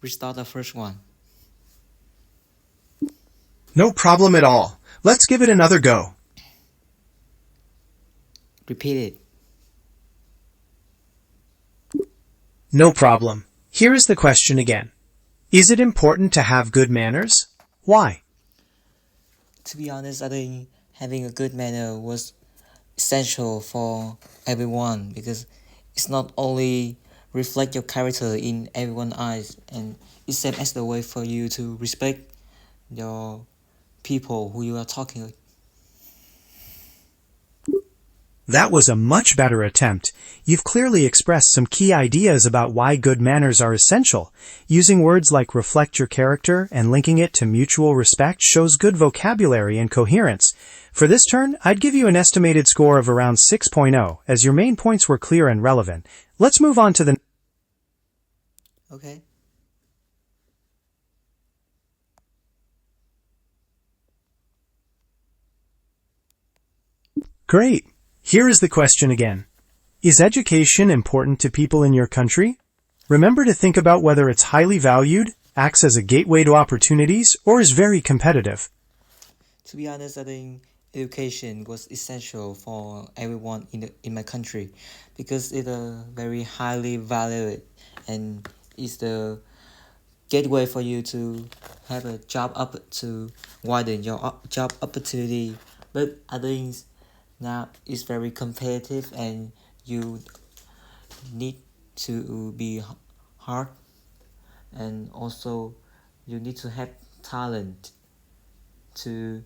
restart the first one. No problem at all. Let's give it another go. Repeat it. No problem. Here is the question again. Is it important to have good manners? Why? To be honest, I think having a good manner was essential for everyone because it's not only reflect your character in everyone's eyes, and it's same as the way for you to respect your people who you are talking with. That was a much better attempt. You've clearly expressed some key ideas about why good manners are essential. Using words like reflect your character and linking it to mutual respect shows good vocabulary and coherence. For this turn, I'd give you an estimated score of around 6.0, as your main points were clear and relevant. Let's move on to the... Okay. Great. Here is the question again. Is education important to people in your country? Remember to think about whether it's highly valued, acts as a gateway to opportunities, or is very competitive. To be honest, I think education was essential for everyone in my country because it's very highly valued and it's the gateway for you to have a job up to widen your job opportunity. But I think now it's very competitive and you need to be hard, and also you need to have talent to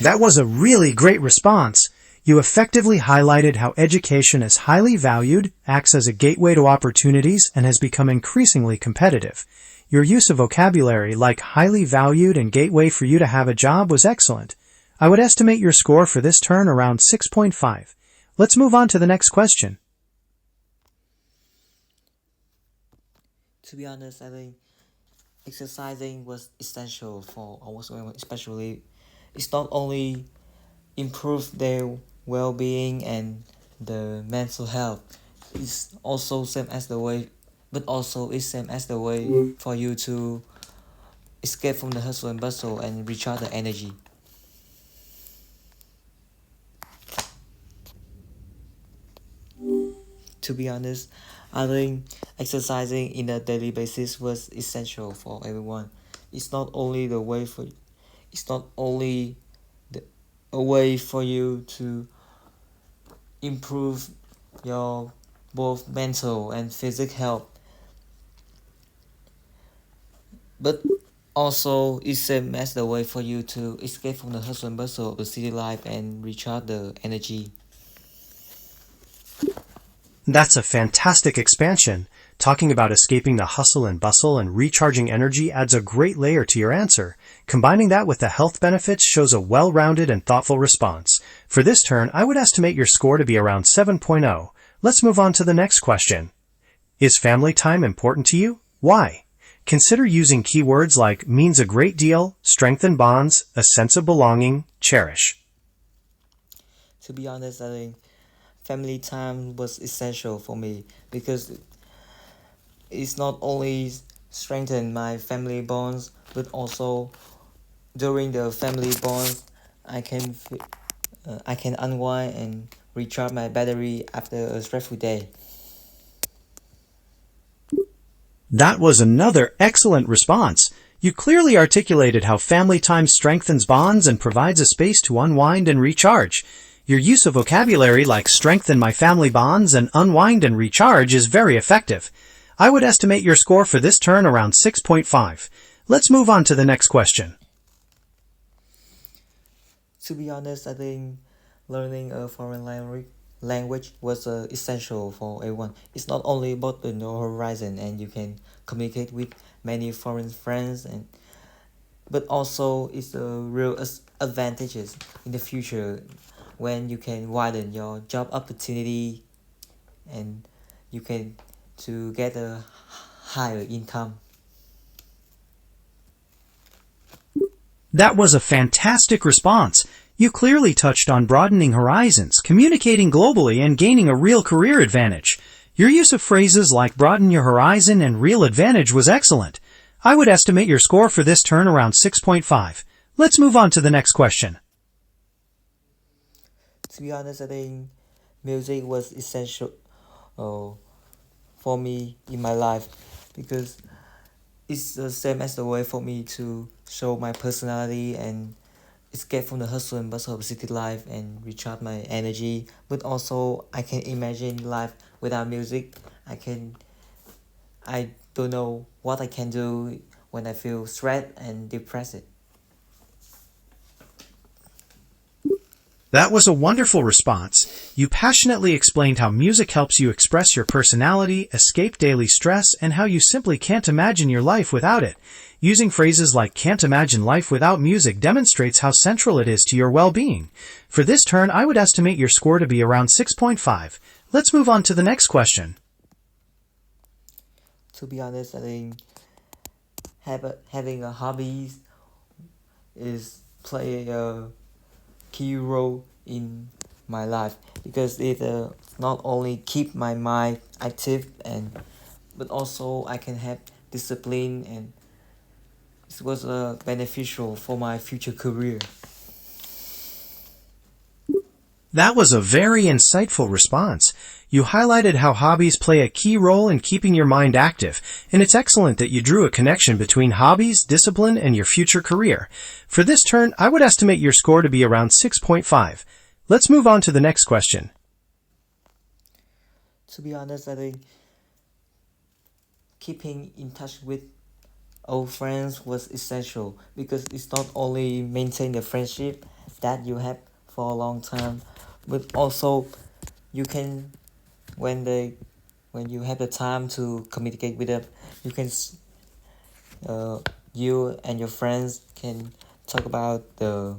That was a really great response. You effectively highlighted how education is highly valued, acts as a gateway to opportunities, and has become increasingly competitive. Your use of vocabulary like highly valued and gateway for you to have a job was excellent. I would estimate your score for this turn around 6.5. Let's move on to the next question. To be honest, I think exercising was essential for almost everyone, especially it's not only improve their well-being and the mental health, it's also same as the way, but also it's same as the way for you to escape from the hustle and bustle and recharge the energy. To be honest, I think exercising in a daily basis was essential for everyone. It's not only the way for, it's not only the, a way for you to improve your both mental and physical health, but also it's same as the way for you to escape from the hustle and bustle of the city life and recharge the energy. That's a fantastic expansion. Talking about escaping the hustle and bustle and recharging energy adds a great layer to your answer. Combining that with the health benefits shows a well-rounded and thoughtful response. For this turn, I would estimate your score to be around 7.0. Let's move on to the next question. Is family time important to you? Why? Consider using keywords like means a great deal, strengthen bonds, a sense of belonging, cherish. To be honest, I think family time was essential for me because it's not only strengthen my family bonds, but also during the family bonds, I can I can unwind and recharge my battery after a stressful day. That was another excellent response. You clearly articulated how family time strengthens bonds and provides a space to unwind and recharge. Your use of vocabulary like strengthen my family bonds and unwind and recharge is very effective. I would estimate your score for this turn around 6.5. Let's move on to the next question. To be honest, I think learning a foreign language was essential for everyone. It's not only about the horizon and you can communicate with many foreign friends, and but also it's a real advantages in the future when you can widen your job opportunity and you can to get a higher income. That was a fantastic response. You clearly touched on broadening horizons, communicating globally, and gaining a real career advantage. Your use of phrases like broaden your horizon and real advantage was excellent. I would estimate your score for this turn around 6.5. Let's move on to the next question. To be honest, I think music was essential for me in my life because it's the same as the way for me to show my personality and escape from the hustle and bustle of city life and recharge my energy. But also, I can imagine life without music. I don't know what I can do when I feel stressed and depressed. That was a wonderful response. You passionately explained how music helps you express your personality, escape daily stress, and how you simply can't imagine your life without it. Using phrases like can't imagine life without music demonstrates how central it is to your well-being. For this turn, I would estimate your score to be around 6.5. Let's move on to the next question. To be honest, I think having a hobby is play a key role in my life because it not only keep my mind active and but also I can have discipline and it was beneficial for my future career. That was a very insightful response. You highlighted how hobbies play a key role in keeping your mind active, and it's excellent that you drew a connection between hobbies, discipline, and your future career. For this turn, I would estimate your score to be around 6.5. Let's move on to the next question. To be honest, I think keeping in touch with old friends was essential because it's not only maintain the friendship that you have for a long time, but also you can when they when you have the time to communicate with them, you can you and your friends can talk about the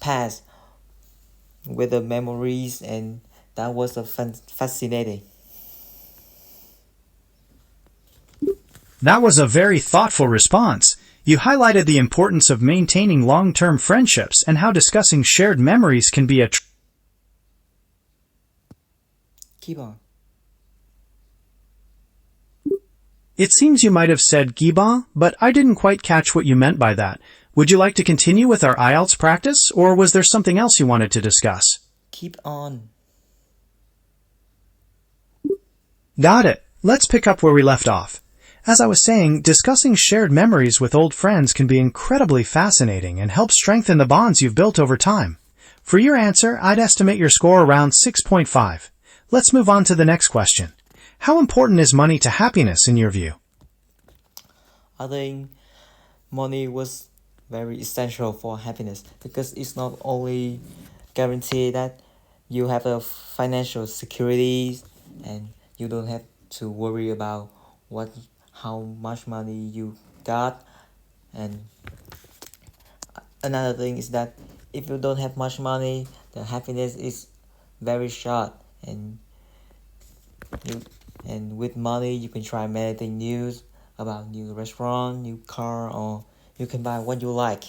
past with the memories and that was a fascinating. That was a very thoughtful response. You highlighted the importance of maintaining long-term friendships and how discussing shared memories can be a Keep on. It seems you might have said Giba, but I didn't quite catch what you meant by that. Would you like to continue with our IELTS practice, or was there something else you wanted to discuss? Keep on. Got it. Let's pick up where we left off. As I was saying, discussing shared memories with old friends can be incredibly fascinating and help strengthen the bonds you've built over time. For your answer, I'd estimate your score around 6.5. Let's move on to the next question. How important is money to happiness in your view? I think money was very essential for happiness because it's not only guarantee that you have a financial security and you don't have to worry about what how much money you got, and another thing is that if you don't have much money the happiness is very short and you and with money you can try many things new about new restaurant, new car, or you can buy what you like.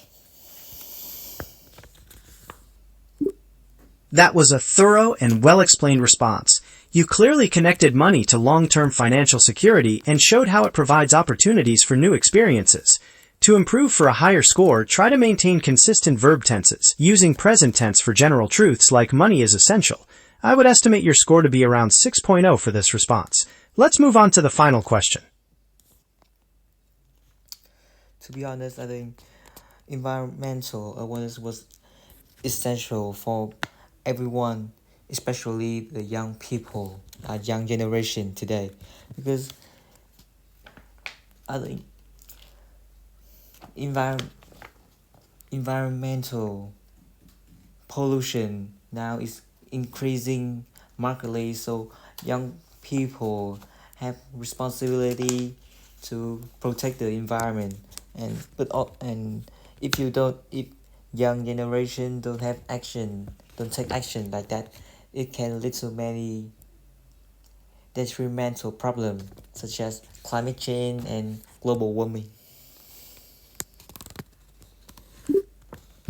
That was a thorough and well-explained response. You clearly connected money to long-term financial security and showed how it provides opportunities for new experiences. To improve for a higher score, try to maintain consistent verb tenses, using present tense for general truths like money is essential. I would estimate your score to be around 6.0 for this response. Let's move on to the final question. To be honest, I think environmental awareness was essential for everyone, especially the young people, young generation today, because I think environmental pollution now is increasing markedly, so young people have responsibility to protect the environment and if young generation don't take action like that, it can lead to many detrimental problems such as climate change and global warming.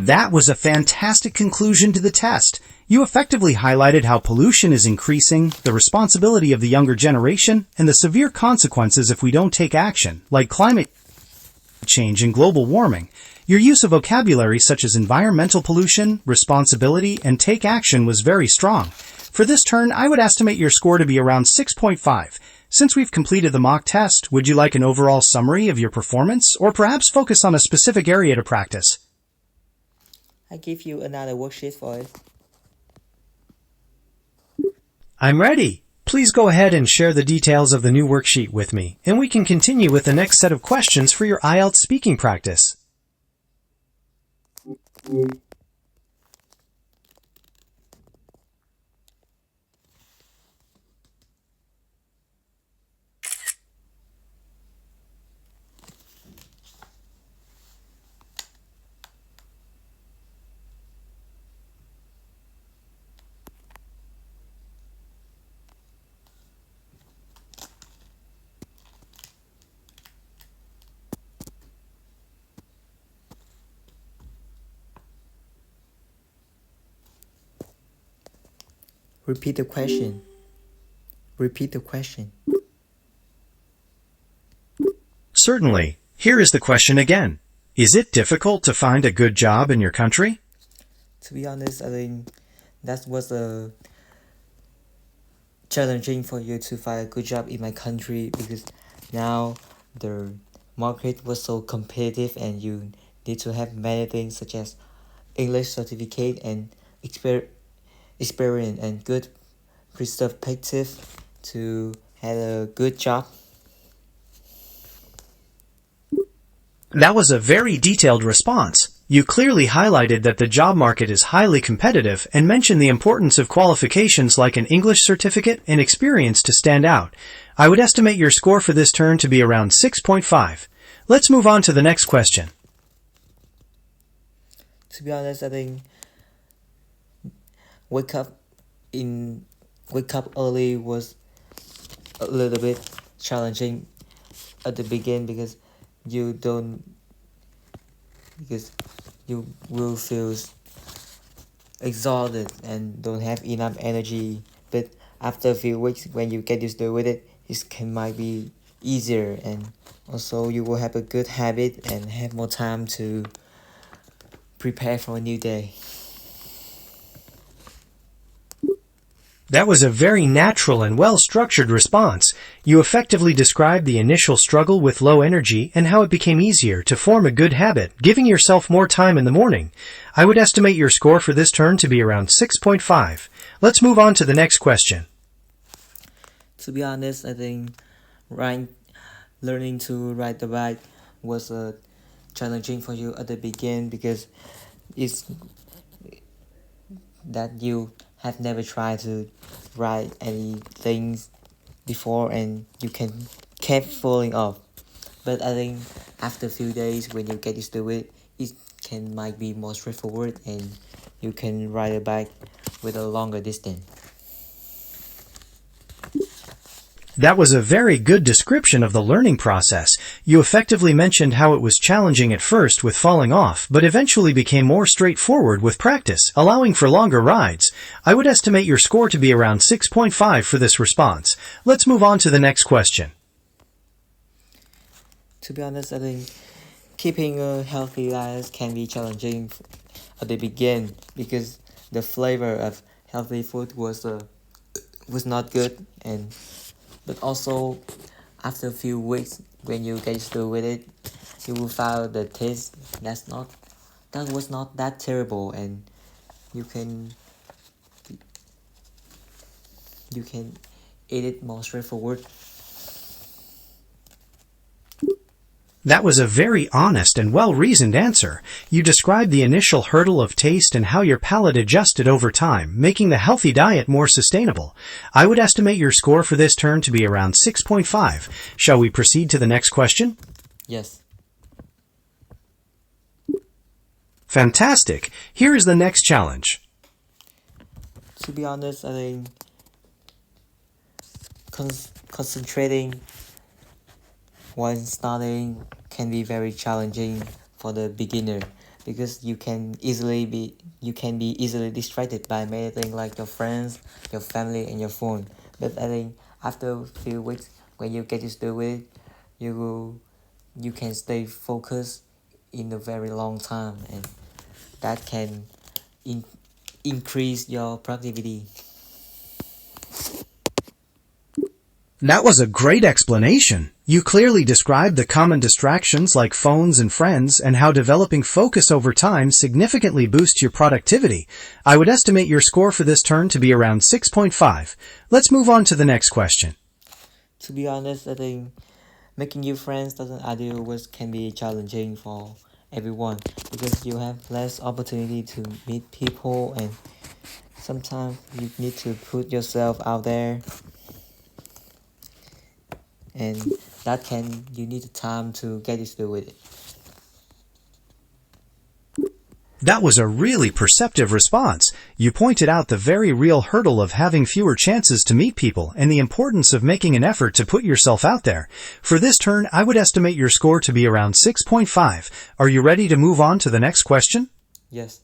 That was a fantastic conclusion to the test. You effectively highlighted how pollution is increasing, the responsibility of the younger generation, and the severe consequences if we don't take action, like climate change and global warming. Your use of vocabulary such as environmental pollution, responsibility, and take action was very strong. For this turn, I would estimate your score to be around 6.5. Since we've completed the mock test, would you like an overall summary of your performance, or perhaps focus on a specific area to practice? I give you another worksheet for it. I'm ready. Please go ahead and share the details of the new worksheet with me, and we can continue with the next set of questions for your IELTS speaking practice. Repeat the question. Repeat the question. Certainly. Here is the question again. Is it difficult to find a good job in your country? To be honest, I think that was challenging for you to find a good job in my country because now the market was so competitive and you need to have many things such as English certificate and experience and good perspective to have a good job. That was a very detailed response. You clearly highlighted that the job market is highly competitive and mentioned the importance of qualifications like an English certificate and experience to stand out. I would estimate your score for this turn to be around 6.5. Let's move on to the next question. To be honest, I think wake up early was a little bit challenging at the beginning because you will feel exhausted and don't have enough energy, but after a few weeks when you get used to it, might be easier, and also you will have a good habit and have more time to prepare for a new day. That was a very natural and well-structured response. You effectively described the initial struggle with low energy and how it became easier to form a good habit, giving yourself more time in the morning. I would estimate your score for this turn to be around 6.5. Let's move on to the next question. To be honest, I think learning to ride the bike was challenging for you at the beginning because it's that you have never tried to ride any things before and you kept falling off. But I think after a few days when you get used to it, might be more straightforward and you can ride a bike with a longer distance. That was a very good description of the learning process. You effectively mentioned how it was challenging at first with falling off, but eventually became more straightforward with practice, allowing for longer rides. I would estimate your score to be around 6.5 for this response. Let's move on to the next question. To be honest, I think keeping a healthy life can be challenging at the beginning because the flavor of healthy food was not good, but also after a few weeks when you get used to it, you will find the taste that was not that terrible, and you can eat it more straightforward. That was a very honest and well-reasoned answer. You described the initial hurdle of taste and how your palate adjusted over time, making the healthy diet more sustainable. I would estimate your score for this turn to be around 6.5. Shall we proceed to the next question? Yes. Fantastic. Here is the next challenge. To be honest, I think concentrating when starting can be very challenging for the beginner because you can be easily distracted by many things like your friends, your family, and your phone. But I think after a few weeks, when you get used to it, you can stay focused in a very long time, and that can in, increase your productivity. That was a great explanation. You clearly described the common distractions like phones and friends and how developing focus over time significantly boosts your productivity. I would estimate your score for this turn to be around 6.5. Let's move on to the next question. To be honest, I think making new friends doesn't ideal which can be challenging for everyone because you have less opportunity to meet people, and sometimes you need to put yourself out there, and that can you need time to get used to it. That was a really perceptive response. You pointed out the very real hurdle of having fewer chances to meet people and the importance of making an effort to put yourself out there. For this turn, I would estimate your score to be around 6.5. Are you ready to move on to the next question? Yes.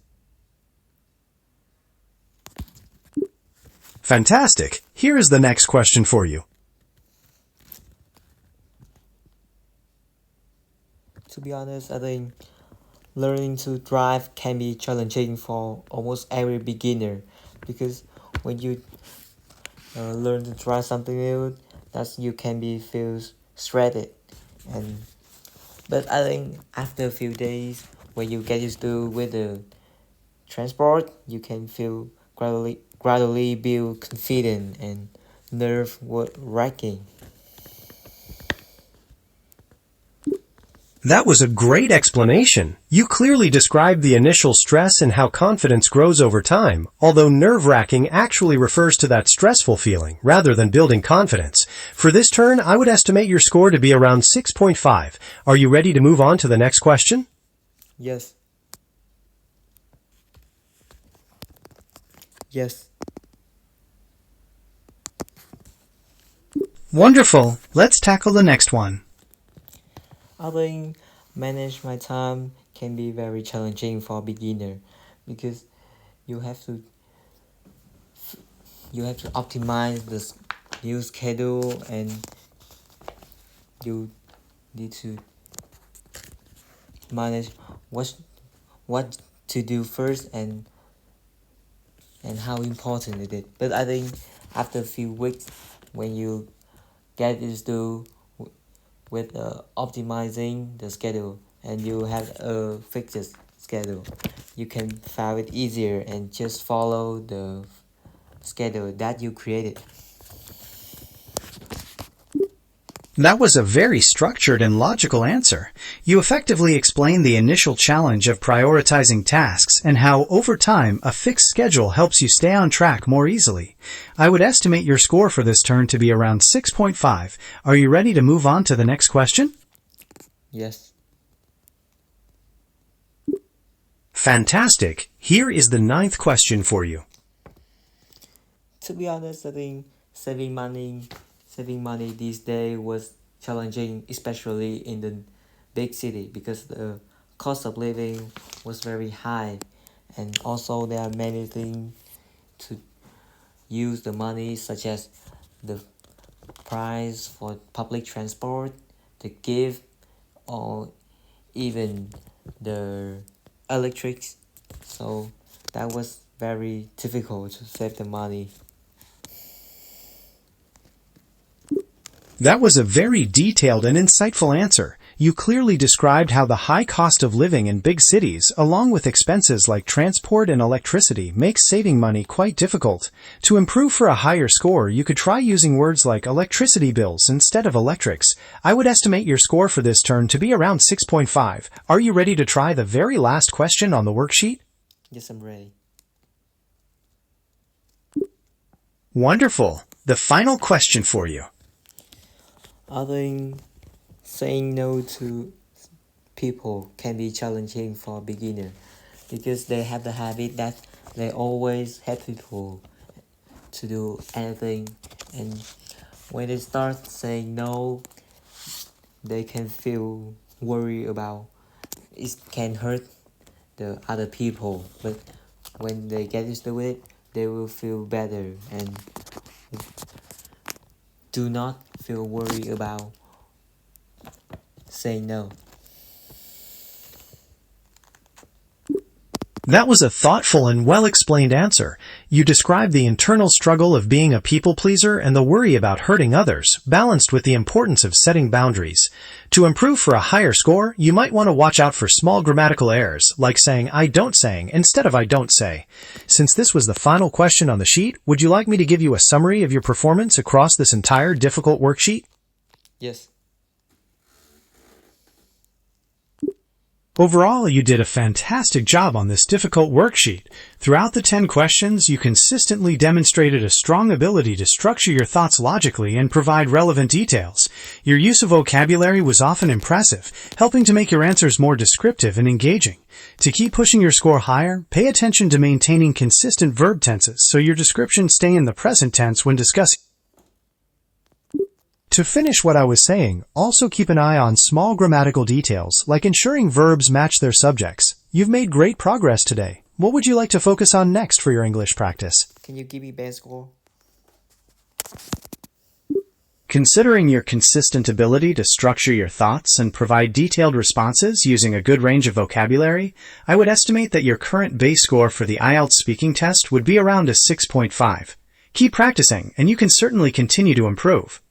Fantastic. Here is the next question for you. To be honest, I think learning to drive can be challenging for almost every beginner because when you learn to try something new, that you can be feel stressed, and but I think after a few days when you get used to with the transport, you can feel gradually build confidence and nerve wracking. That was a great explanation. You clearly described the initial stress and how confidence grows over time, although nerve-wracking actually refers to that stressful feeling rather than building confidence. For this turn, I would estimate your score to be around 6.5. Are you ready to move on to the next question? Yes. Yes. Wonderful. Let's tackle the next one. I think manage my time can be very challenging for beginner because you have to optimize the new schedule, and you need to manage what to do first, and how important it is. But I think after a few weeks, when you get used to with optimizing the schedule and you have a fixed schedule, you can find it easier and just follow the schedule that you created. That was a very structured and logical answer. You effectively explained the initial challenge of prioritizing tasks and how, over time, a fixed schedule helps you stay on track more easily. I would estimate your score for this turn to be around 6.5. Are you ready to move on to the next question? Yes. Fantastic. Here is the 9th question for you. To be honest, I think saving money these days was challenging, especially in the big city because the cost of living was very high, and also there are many things to use the money, such as the price for public transport, the gift, or even the electrics. So that was very difficult to save the money. That was a very detailed and insightful answer. You clearly described how the high cost of living in big cities, along with expenses like transport and electricity, makes saving money quite difficult. To improve for a higher score, you could try using words like electricity bills instead of electrics. I would estimate your score for this turn to be around 6.5. Are you ready to try the very last question on the worksheet? Yes, I'm ready. Wonderful. The final question for you. I think saying no to people can be challenging for beginner because they have the habit that they always have people to do anything, and when they start saying no, they can feel worried about it can hurt the other people, but when they get used to it, they will feel better and do not feel worried about saying no. That was a thoughtful and well-explained answer. You described the internal struggle of being a people pleaser and the worry about hurting others, balanced with the importance of setting boundaries. To improve for a higher score, you might want to watch out for small grammatical errors, like saying I don't saying instead of I don't say. Since this was the final question on the sheet, would you like me to give you a summary of your performance across this entire difficult worksheet? Yes. Overall, you did a fantastic job on this difficult worksheet. Throughout the 10 questions, you consistently demonstrated a strong ability to structure your thoughts logically and provide relevant details. Your use of vocabulary was often impressive, helping to make your answers more descriptive and engaging. To keep pushing your score higher, pay attention to maintaining consistent verb tenses so your descriptions stay in the present tense when discussing. To finish what I was saying, also keep an eye on small grammatical details, like ensuring verbs match their subjects. You've made great progress today. What would you like to focus on next for your English practice? Can you give me best score? Considering your consistent ability to structure your thoughts and provide detailed responses using a good range of vocabulary, I would estimate that your current base score for the IELTS speaking test would be around a 6.5. Keep practicing, and you can certainly continue to improve.